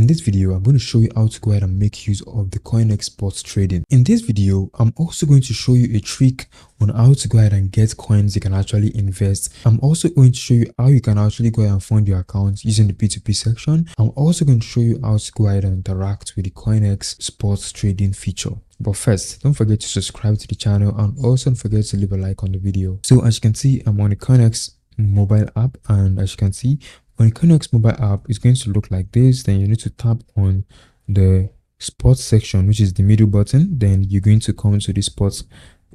In this video, I'm going to show you how to go ahead and make use of the CoinEx Spot Trading. In this video, I'm also going to show you a trick on how to go ahead and get coins you can actually invest. I'm also going to show you how you can actually go ahead and fund your account using the P2P section. I'm also going to show you how to go ahead and interact with the CoinEx Spot Trading feature. But first, don't forget to subscribe to the channel and also don't forget to leave a like on the video. So as you can see, I'm on the CoinEx mobile app, and as you can see, on the CoinEx mobile app, it's going to look like this. Then you need to tap on the sports section, which is the middle button. Then you're going to come to the sports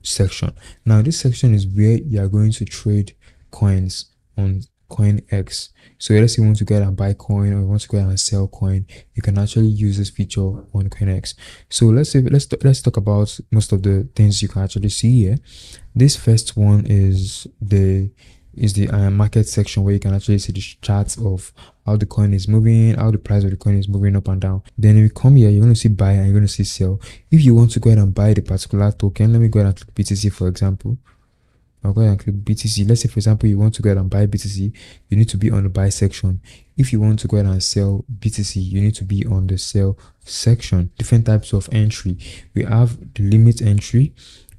section. Now this section is where you are going to trade coins on CoinEx. So let's say you want to go ahead and buy coin, or you want to go ahead and sell coin, you can actually use this feature on CoinEx. So let's talk about most of the things you can actually see here. This first one is the market section, where you can actually see the charts of how the coin is moving, how the price of the coin is moving up and down. Then if you come here, you're going to see buy and you're going to see sell. If you want to go ahead and buy the particular token, let me go ahead and click BTC, for example. I'll go ahead and click BTC. Let's say, for example, you want to go ahead and buy BTC, you need to be on the buy section. If you want to go ahead and sell BTC, you need to be on the sell section. Different types of entry. We have the limit entry,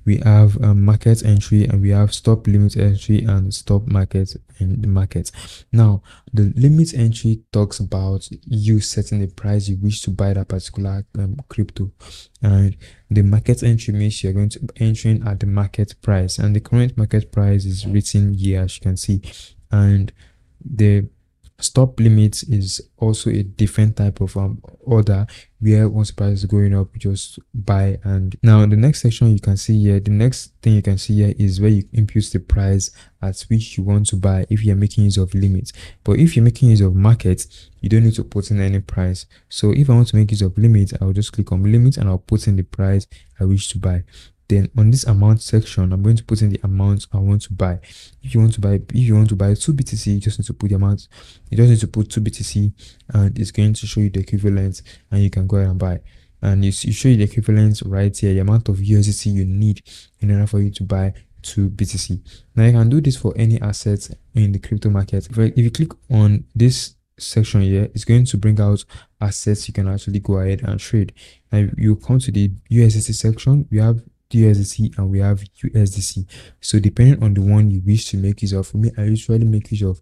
we have market entry, and we have stop limit entry and stop market in the market. Now the limit entry talks about you setting the price you wish to buy that particular crypto, and the market entry means you're going to be entering at the market price, and the current market price is written here, as you can see. And the stop limit is also a different type of order, where once the price is going up, you just buy. And now the next section you can see here, the next thing you can see here is where you input the price at which you want to buy if you're making use of limits. But if you're making use of market, you don't need to put in any price. So if I want to make use of limits, I'll just click on limit and I'll put in the price I wish to buy. Then on this amount section, I'm going to put in the amount I want to buy. If you want to buy 2 BTC, you just need to put the amount. You just need to put 2 BTC, and it's going to show you the equivalent, and you can go ahead and buy. And you show you the equivalent right here, the amount of USDT you need in order for you to buy 2 BTC. Now you can do this for any assets in the crypto market. If you click on this section here, it's going to bring out assets you can actually go ahead and trade. Now you come to the USDT section. We have USDC and we have USDC. So depending on the one you wish to make use of, for me, I usually make use of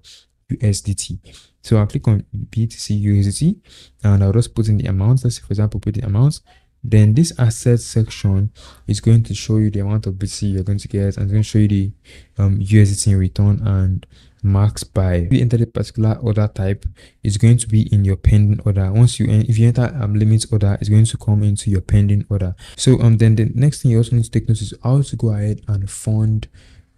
USDT. So I'll click on BTC USDT and I'll just put in the amount. Let's say, for example, put the amount. Then this asset section is going to show you the amount of BTC you're going to get, and it's going to show you the USDT in return and max buy. If you enter the particular order type, it's going to be in your pending order. If you enter limit order, it's going to come into your pending order. So then the next thing you also need to take notice is how to go ahead and fund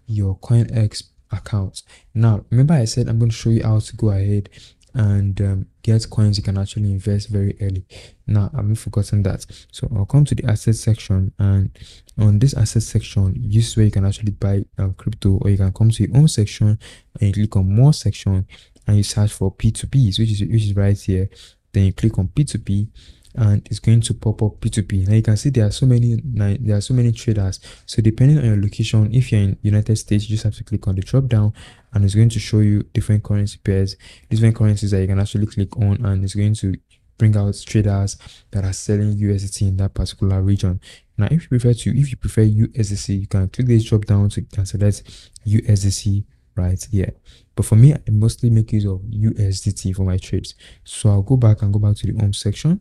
your CoinEx account. Now remember, I said I'm going to show you how to go ahead and get coins you can actually invest very early. Now I've forgotten that, so I'll come to the asset section, and on this asset section, this is where you can actually buy crypto. Or you can come to your own section and you click on more section and you search for P2Ps, which is right here. Then you click on P2P and it's going to pop up P2P. Now you can see there are so many traders. So depending on your location, if you're in United States, you just have to click on the drop down and it's going to show you different currency pairs, different currencies that you can actually click on, and it's going to bring out traders that are selling USDT in that particular region. Now if you prefer USDC, you can click this drop down and select USDC right here. But for me, I mostly make use of USDT for my trades. So I'll go back to the home section.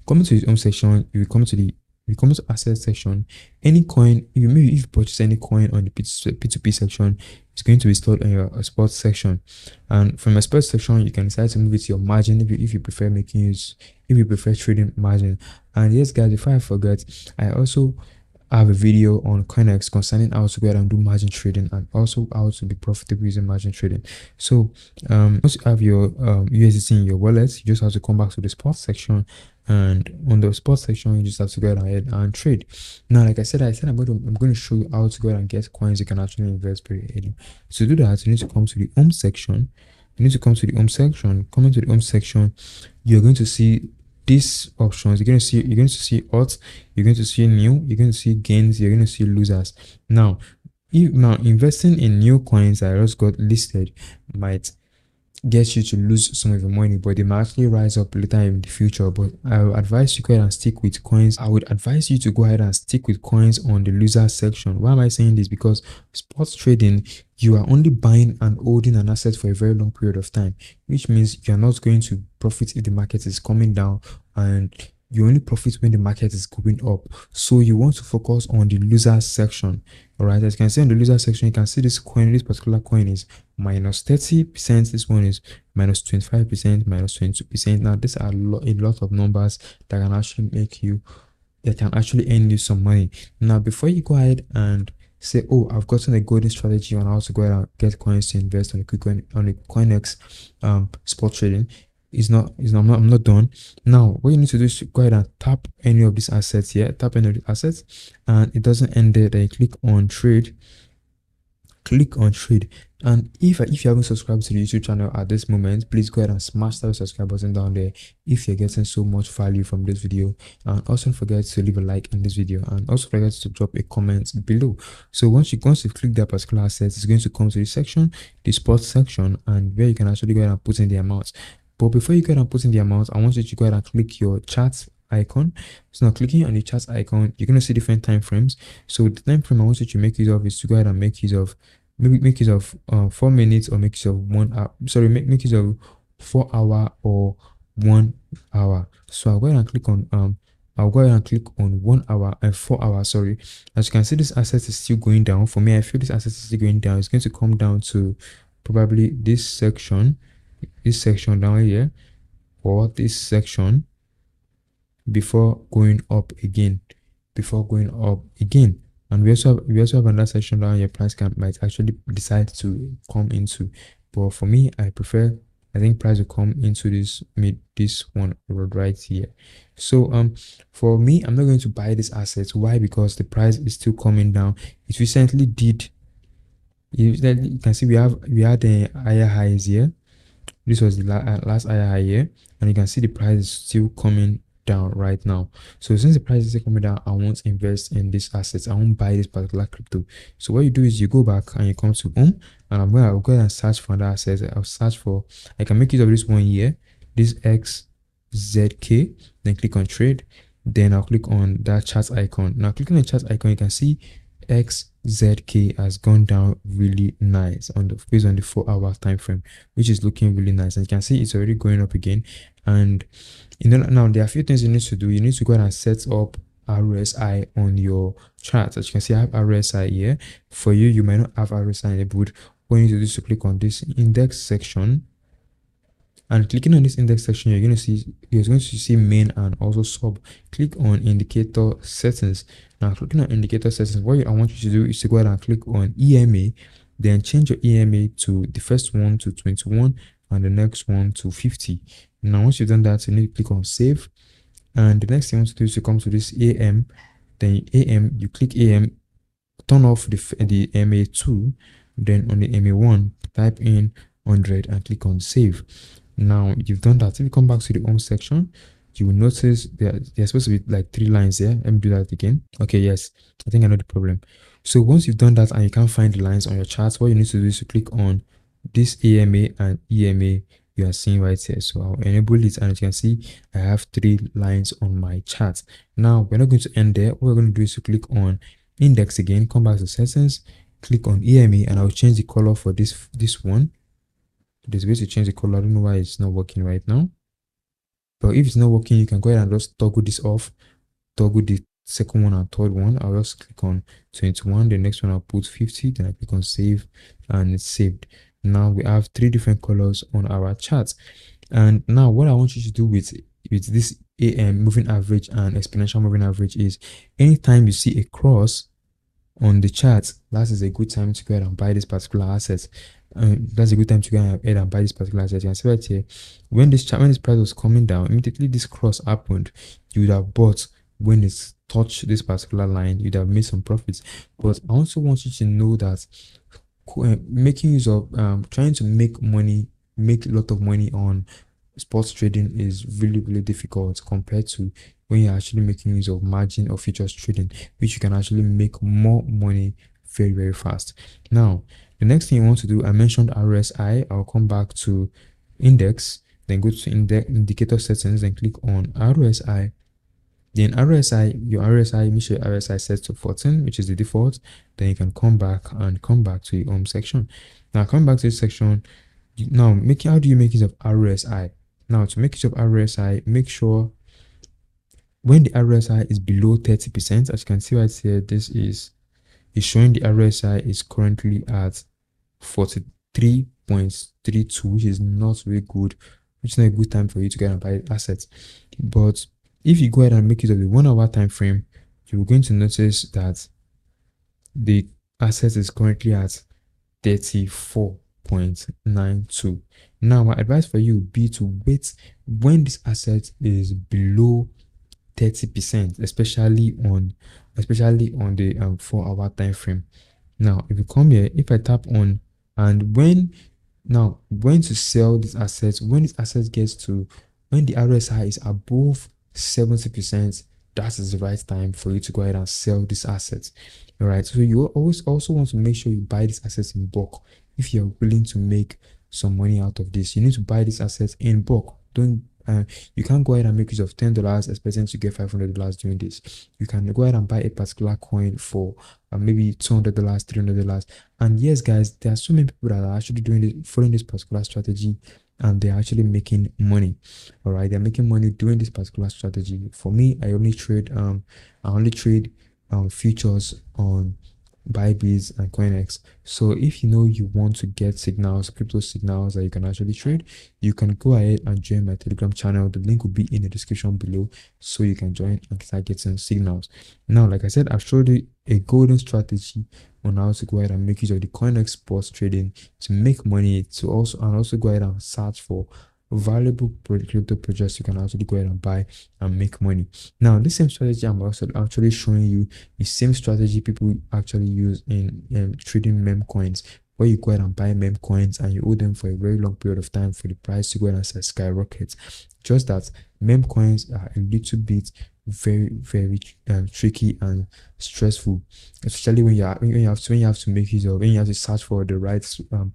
Coming to the home section, you come to asset section. Any coin, if you purchase any coin on the P2P section, it's going to be stored on your sports section. And from your sports section, you can decide to move it to your margin if you prefer trading margin. And yes guys, before I forget, I also have a video on CoinEx concerning how to go ahead and do margin trading, and also how to be profitable using margin trading. So once you have your USDT in your wallet, you just have to come back to the sports section, and on the sports section, you just have to go ahead and trade. Now like I said I'm going to show you how to go ahead and get coins you can actually invest very early. To do that, you need to come to the home section. Coming to the home section, you're going to see these options. You're going to see odds, you're going to see new, you're going to see gains, you're going to see losers. Now investing in new coins that I just got listed might get you to lose some of your money, but they might actually rise up later in the future. But I would advise you go ahead and stick with coins. I would advise you to go ahead and stick with coins on the loser section. Why am I saying this? Because sports trading, you are only buying and holding an asset for a very long period of time, which means you're not going to profit if the market is coming down, and you only profit when the market is going up. So you want to focus on the loser section. All right, as you can see on the loser section, you can see this coin, this particular coin is minus 30%. This one is minus 25%, minus 22%. Now these are a lot of numbers that can actually make you, that can actually earn you some money. Now before you go ahead and say, oh, I've gotten a golden strategy on how to go ahead and get coins to invest on the CoinEx spot trading, I'm not done. Now what you need to do is to go ahead and tap any of these assets here, tap any of the assets, and it doesn't end there. Then you click on trade, and if you haven't subscribed to the YouTube channel at this moment, please go ahead and smash that subscribe button down there if you're getting so much value from this video. And also don't forget to leave a like in this video, and also forget to drop a comment below. So once you click that particular asset, it's going to come to this section, the sports section, and where you can actually go ahead and put in the amount. But before you go ahead and put in the amount, I want you to go ahead and click your chart icon. So now clicking on the chart icon, you're going to see different time frames. So the time frame I want you to make use of is to go ahead and make use of, maybe make use of 4 minutes, or make use of 1 hour. Sorry, make use of 4 hour or 1 hour. So I'll go ahead and click on 1 hour and 4 hours. Sorry, as you can see, this asset is still going down. For me, I feel this asset is still going down. It's going to come down to probably this section down here, or this section, before going up again. And we also have another section down here price might actually decide to come into. But for me, I think price will come into this one right here. So for me, I'm not going to buy this asset. Why? Because the price is still coming down. It recently did, you can see we had the higher highs here. This was the last higher here, and you can see the price is still coming down right now. So since the price is still coming down, I won't invest in this assets. I won't buy this particular crypto. So what you do is you go back and you come to home, and I'll go ahead and search for that asset. I'll search for, I can make use of this one here, this XZK, then click on trade. Then I'll click on that chart icon. Now clicking on the chart icon, you can see XZK has gone down really nice based on the 4-hour time frame, which is looking really nice. And you can see it's already going up again. And now there are a few things you need to do. You need to go ahead and set up RSI on your chart. As you can see, I have RSI here. For you, you might not have RSI enabled. What you need to do is to click on this index section. And clicking on this index section, you're going to see main and also sub. Click on indicator settings. Now clicking on indicator settings, what I want you to do is to go ahead and click on EMA, then change your EMA to the first one to 21 and the next one to 50. Now once you've done that, you need to click on save. And the next thing you want to do is to come to this AM. Then AM, you click AM, turn off the MA2, then on the MA1 type in 100 and click on save. Now you've done that. If you come back to the home section, you will notice there's supposed to be like 3 lines there. Let me do that again. Okay, yes, I think I know the problem. So once you've done that and you can't find the lines on your charts, what you need to do is to click on this AMA and EMA you are seeing right here. So I'll enable it, and as you can see, I have 3 lines on my chart. Now we're not going to end there. What we're going to do is to click on index again, come back to settings, click on EMA, and I'll change the color for this one. There's a way to change the color. I don't know why it's not working right now. But if it's not working, you can go ahead and just toggle this off, toggle the second one and third one. I'll just click on 21. The next one I'll put 50. Then I click on save, and it's saved. Now we have 3 different colors on our chart. And now what I want you to do with this AM moving average and exponential moving average is, anytime you see a cross on the chart, that is a good time to go ahead and buy this particular asset. That's a good time to go ahead and buy this particular asset. You can see right here, when this price was coming down, immediately this cross happened, you would have bought. When it's touched this particular line, you'd have made some profits. But I also want you to know that making use of trying to make a lot of money on sports trading is really difficult compared to when you're actually making use of margin or futures trading, which you can actually make more money very, very fast. Now, the next thing you want to do, I mentioned RSI. I'll come back to index, then go to indicator settings and click on RSI. Then RSI, your RSI, make sure your RSI sets to 14, which is the default. Then you can come back to your home section. Now, come back to this section. Now, how do you make use of RSI? Now, to make use of RSI, make sure when the RSI is below 30%, as you can see right here, this is showing the RSI is currently at 43.32, which is not very good, which is not a good time for you to get and buy assets. But if you go ahead and make use of the 1 hour time frame, you're going to notice that the asset is currently at 34.92. Now, my advice for you would be to wait when this asset is below 30%, especially on the 4 hour time frame. Now, if you come here, if I tap on and when to sell this asset, when this asset gets to, when the RSI is above 70%, that is the right time for you to go ahead and sell this asset. All right, so you always also want to make sure you buy this assets in bulk. If you're willing to make some money out of this, you need to buy this assets in bulk. You can't go ahead and make use of $10 expecting to get $500 doing this. You can go ahead and buy a particular coin for maybe $200, $300. And yes, guys, there are so many people that are actually following this particular strategy, and they're actually making money. All right, they're making money doing this particular strategy. For me, I only trade futures on Bybit and CoinEx. So if you know you want to get signals, crypto signals that you can actually trade, you can go ahead and join my Telegram channel. The link will be in the description below, so you can join and start getting signals. Now, like I said, I've showed you a golden strategy on how to go ahead and make use of the CoinEx Spot Trading to make money, to also go ahead and search for valuable crypto projects you can actually go ahead and buy and make money. Now, this same strategy I'm also actually showing you the same strategy people actually use in trading meme coins, where you go ahead and buy meme coins and you hold them for a very long period of time for the price to go ahead and skyrocket. Just that meme coins are a little bit very, very tricky and stressful, especially when you have to make use of, when you have to search for the right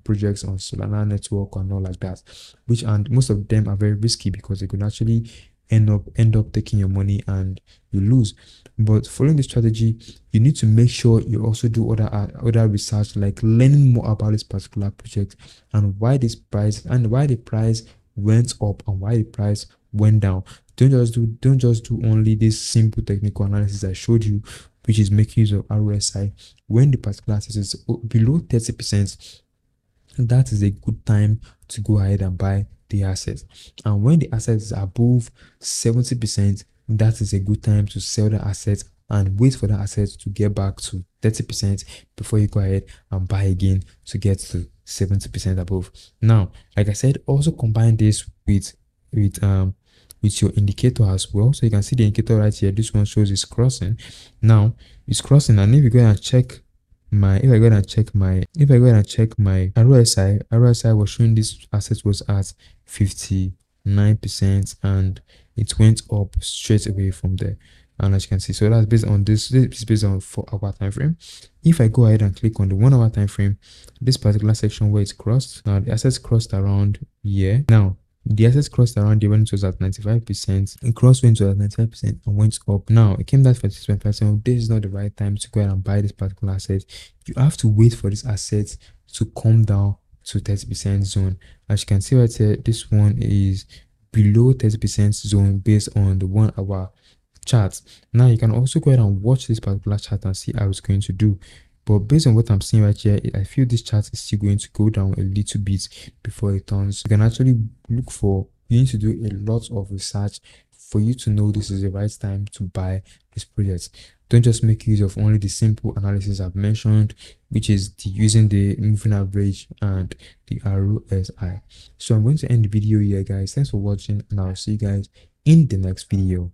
projects on Solana network and all like that, and most of them are very risky because they could actually end up taking your money and you lose. But following the strategy, you need to make sure you also do other research, like learning more about this particular project and why the price went up and why the price went down. Don't just do only this simple technical analysis I showed you, which is making use of RSI. When the particular asset is below 30%, that is a good time to go ahead and buy the asset. And when the asset is above 70%, that is a good time to sell the asset and wait for the asset to get back to 30% before you go ahead and buy again to get to 70% above. Now, like I said, also combine this with your indicator as well. So you can see the indicator right here. This one shows it's crossing. Now it's crossing, and if you go ahead and check my RSI was showing this asset was at 59%, and it went up straight away from there. And as you can see, so that's based on this is based on 4 hour time frame. If I go ahead and click on the 1 hour time frame, this particular section where it's crossed, now the assets crossed around here. Now the assets crossed around there when it was at 95%. It crossed when it was at 95% and went up. Now it came down to 56.5%. This is not the right time to go ahead and buy this particular asset. You have to wait for this asset to come down to 30% zone. As you can see right here, this one is below 30% zone based on the 1 hour chart. Now you can also go ahead and watch this particular chart and see how it's going to do. But based on what I'm seeing right here, I feel this chart is still going to go down a little bit before it turns. You can actually you need to do a lot of research for you to know this is the right time to buy this project. Don't just make use of only the simple analysis I've mentioned, which is using the moving average and the RSI. So I'm going to end the video here, guys. Thanks for watching, and I'll see you guys in the next video.